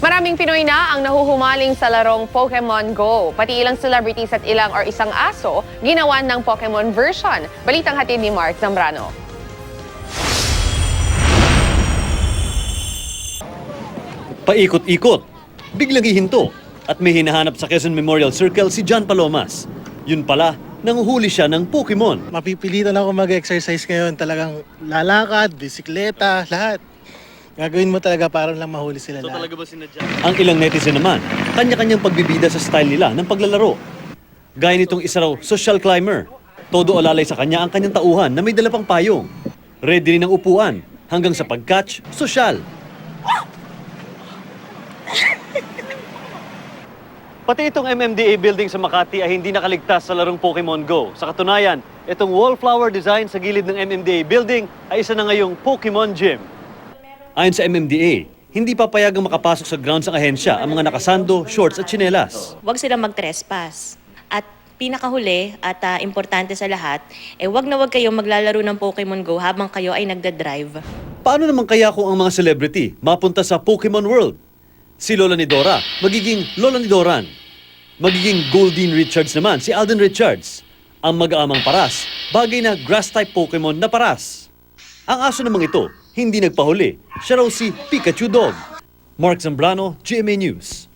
Maraming Pinoy na ang nahuhumaling sa larong Pokemon Go. Pati ilang celebrities at ilang or isang aso ginawan ng Pokemon version. Balitang hatid ni Mark Zambrano. Paikot-ikot, biglang hihinto at may hinahanap sa Quezon Memorial Circle si John Palomas. Yun pala, nanguhuli siya ng Pokemon. Mapipilitan ako mag-exercise ngayon. Talagang lalakad, bisikleta, lahat. Gagawin mo talaga para lang mahuli sila lahat. Talaga ba sinadya? Ang ilang netizen naman, kanya-kanyang pagbibida sa style nila ng paglalaro. Gaya nitong isa raw social climber. Todo alalay sa kanya ang kanyang tauhan na may dala pang payong. Ready rin ang upuan hanggang sa pag-catch, social. Pati itong MMDA building sa Makati ay hindi nakaligtas sa larong Pokemon Go. Sa katunayan, itong wallflower design sa gilid ng MMDA building ay isa na ngayong Pokemon Gym. Ayon sa MMDA, hindi papayagang makapasok sa grounds ng ahensya ang mga nakasando, shorts at tsinelas. Huwag silang mag-trespass. At pinakahuli at importante sa lahat, huwag na huwag kayong maglalaro ng Pokemon Go habang kayo ay nagda-drive. Paano naman kaya kung ang mga celebrity mapunta sa Pokemon World? Si Lola ni Dora, magiging Lola ni Doran. Magiging Goldeen Richards naman si Alden Richards. Ang mag-aamang paras, bagay na grass-type Pokemon na paras. Ang aso namang ito, hindi nagpahuli. Siya raw si Pikachu Dog. Mark Zambrano, GMA News.